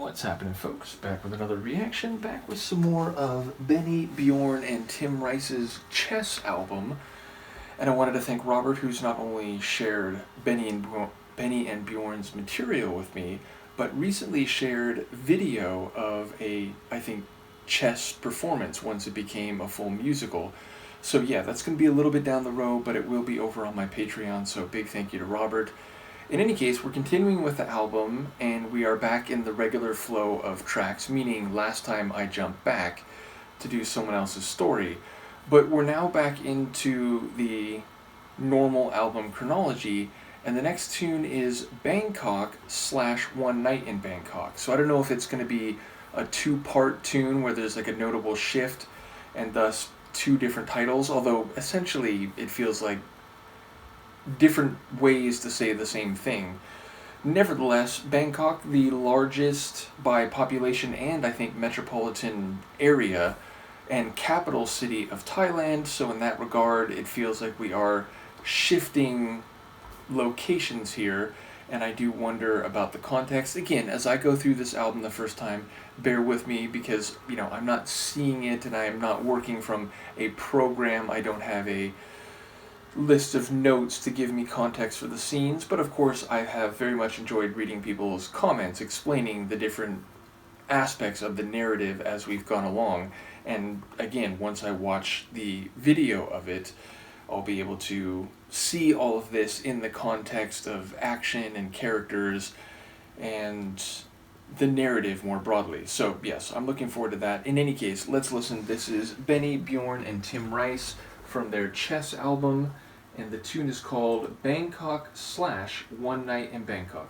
What's happening, folks? Back with another reaction, back with some more of Benny, Bjorn, and Tim Rice's Chess album. And I wanted to thank Robert, who's not only shared Benny and Bjorn's material with me, but recently shared video of a, I think, chess performance once it became a full musical. So yeah, that's going to be a little bit down the road, but it will be over on my Patreon, so big thank you to Robert. In any case, we're continuing with the album, and we are back in the regular flow of tracks, meaning last time I jumped back to do someone else's story. But we're now back into the normal album chronology, and the next tune is Bangkok / One Night in Bangkok. So I don't know if it's going to be a two-part tune where there's like a notable shift, and thus two different titles, although essentially it feels like different ways to say the same thing. Nevertheless, Bangkok, the largest by population and I think metropolitan area and capital city of Thailand, so in that regard it feels like we are shifting locations here, and I do wonder about the context. Again, as I go through this album the first time, bear with me because, I'm not seeing it and I am not working from a program. I don't have a list of notes to give me context for the scenes, but of course I have very much enjoyed reading people's comments explaining the different aspects of the narrative as we've gone along. And again, once I watch the video of it, I'll be able to see all of this in the context of action and characters and the narrative more broadly. So yes, I'm looking forward to that. In any case, let's listen. This is Benny, Bjorn, and Tim Rice from their Chess album, and the tune is called Bangkok / One Night in Bangkok.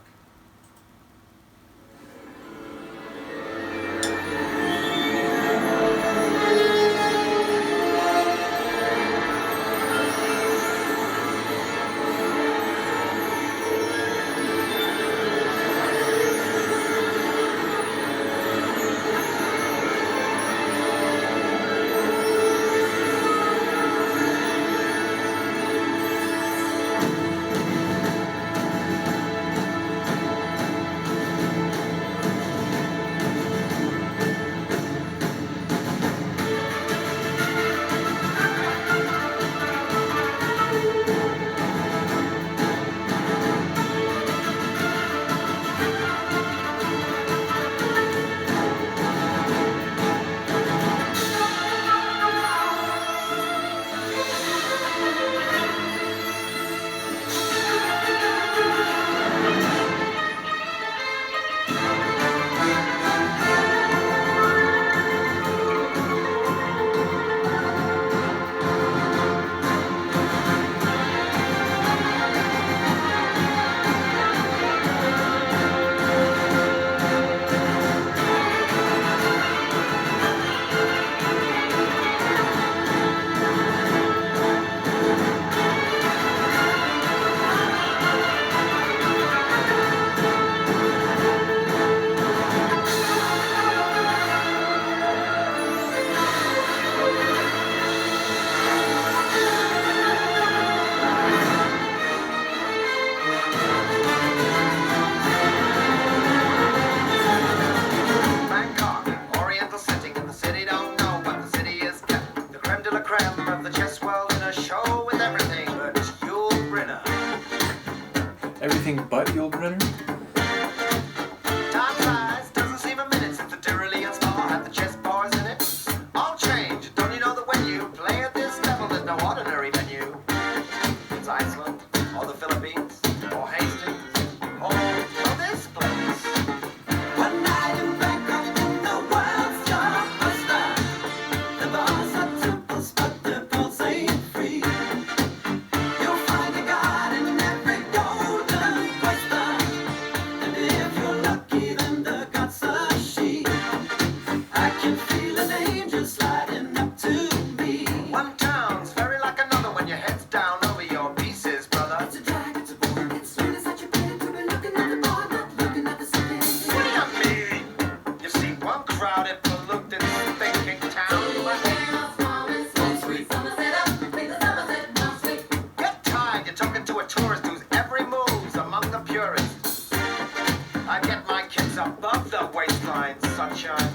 sunshine.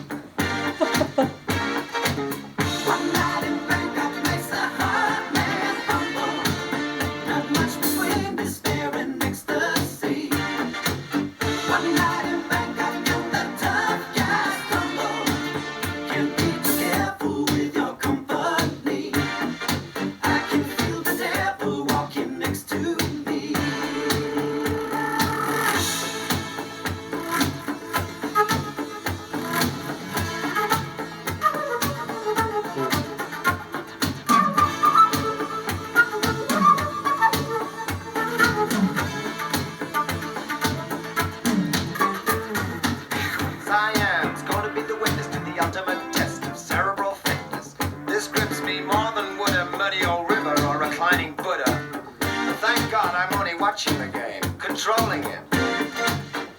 Science, gonna be the witness to the ultimate test of cerebral fitness. This grips me more than would a muddy old river or reclining Buddha. But thank God I'm only watching the game, controlling it.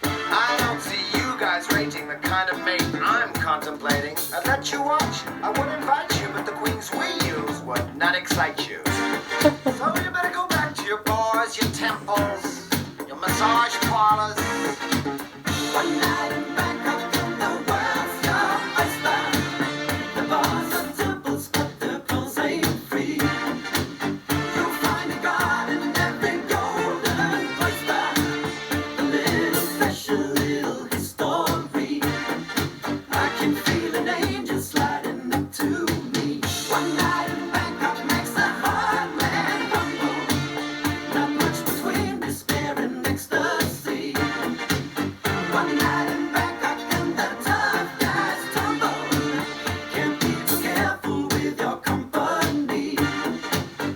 I don't see you guys rating the kind of mate I'm contemplating. I'd let you watch, I would invite you, but the queens we use would not excite you. So you better go back to your bars, your temples, your massage parlors. One night in Bangkok and the world's your oyster. The bars are temples, but the clothes ain't free. You'll find a god in every golden oyster. A little special, little history. I can feel an angel sliding up to me. One night in Bangkok makes a hard man humble. Not much between despair and ecstasy. One night in Bangkok and the tough guys tumble. Can't be too careful with your company.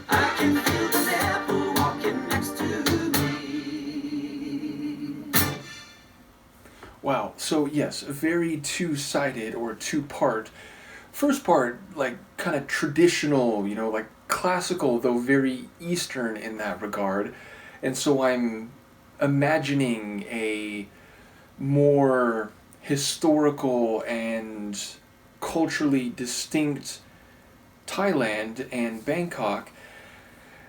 I can feel the devil walking next to me. Wow, so yes, a very two-sided or two-part. First part, like kind of traditional, like classical, though very Eastern in that regard. And so I'm imagining a more historical and culturally distinct Thailand and Bangkok.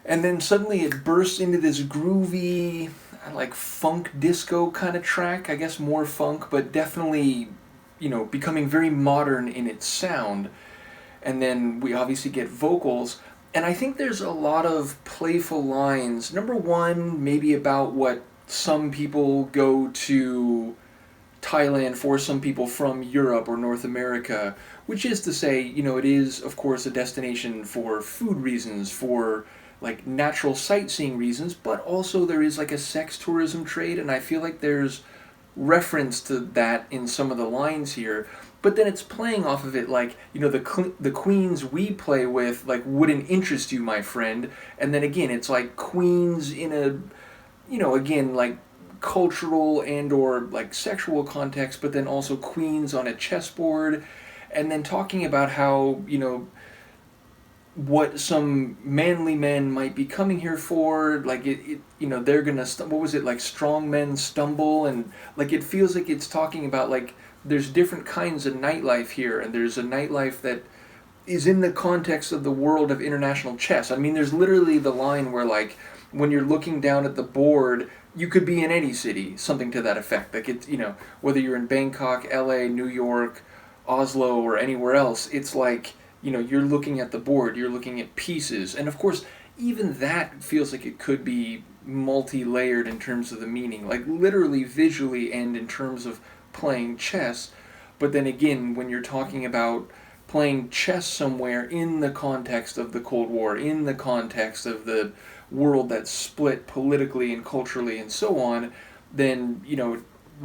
And then suddenly it bursts into this groovy, like funk disco kind of track. I guess more funk, but definitely, becoming very modern in its sound. And then we obviously get vocals. And I think there's a lot of playful lines. Number one, maybe about what some people go to Thailand for, some people from Europe or North America, which is to say, it is, of course, a destination for food reasons, for like natural sightseeing reasons, but also there is like a sex tourism trade, and I feel like there's reference to that in some of the lines here. But then it's playing off of it like, the queens we play with, like, wouldn't interest you, my friend. And then again, it's like queens in a, again, like cultural and or like sexual context, but then also queens on a chessboard. And then talking about how, what some manly men might be coming here for, like they're gonna, what was it, like strong men stumble, and like it feels like it's talking about like there's different kinds of nightlife here, and there's a nightlife that is in the context of the world of international chess. I mean, there's literally the line where like when you're looking down at the board, you could be in any city, something to that effect. Like it's, whether you're in Bangkok, LA, New York, Oslo, or anywhere else, it's like, you're looking at the board, you're looking at pieces. And of course, even that feels like it could be multi-layered in terms of the meaning, like literally visually and in terms of playing chess. But then again, when you're talking about playing chess somewhere in the context of the Cold War, in the context of the world that's split politically and culturally and so on, then,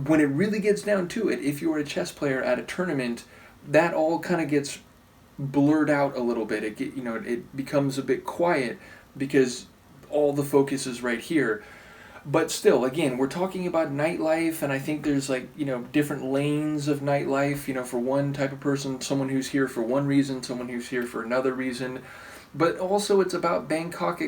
when it really gets down to it, if you're a chess player at a tournament, that all kind of gets blurred out a little bit. It becomes a bit quiet because all the focus is right here. But still, again, we're talking about nightlife, and I think there's like, different lanes of nightlife, for one type of person, someone who's here for one reason, someone who's here for another reason. But also it's about Bangkok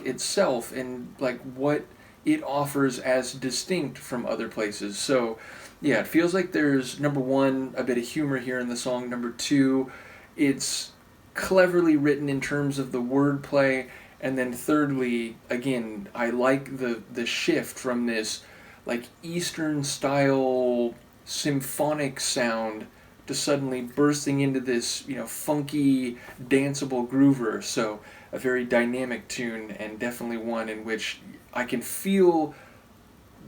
itself and like what it offers as distinct from other places. So yeah, it feels like there's, number one, a bit of humor here in the song. Number two, it's cleverly written in terms of the wordplay. And then thirdly, again, I like the shift from this like Eastern style symphonic sound to suddenly bursting into this, funky, danceable groover. So a very dynamic tune, and definitely one in which I can feel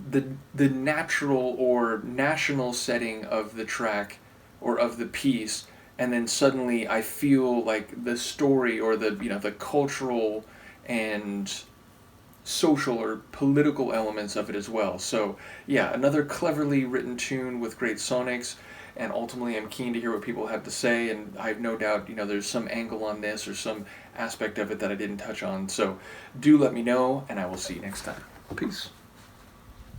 the natural or national setting of the track or of the piece, and then suddenly I feel like the story or the cultural and social or political elements of it as well. So yeah, another cleverly written tune with great sonics, and ultimately I'm keen to hear what people have to say, and I have no doubt there's some angle on this or some aspect of it that I didn't touch on. So do let me know, and I will see you next time. Peace.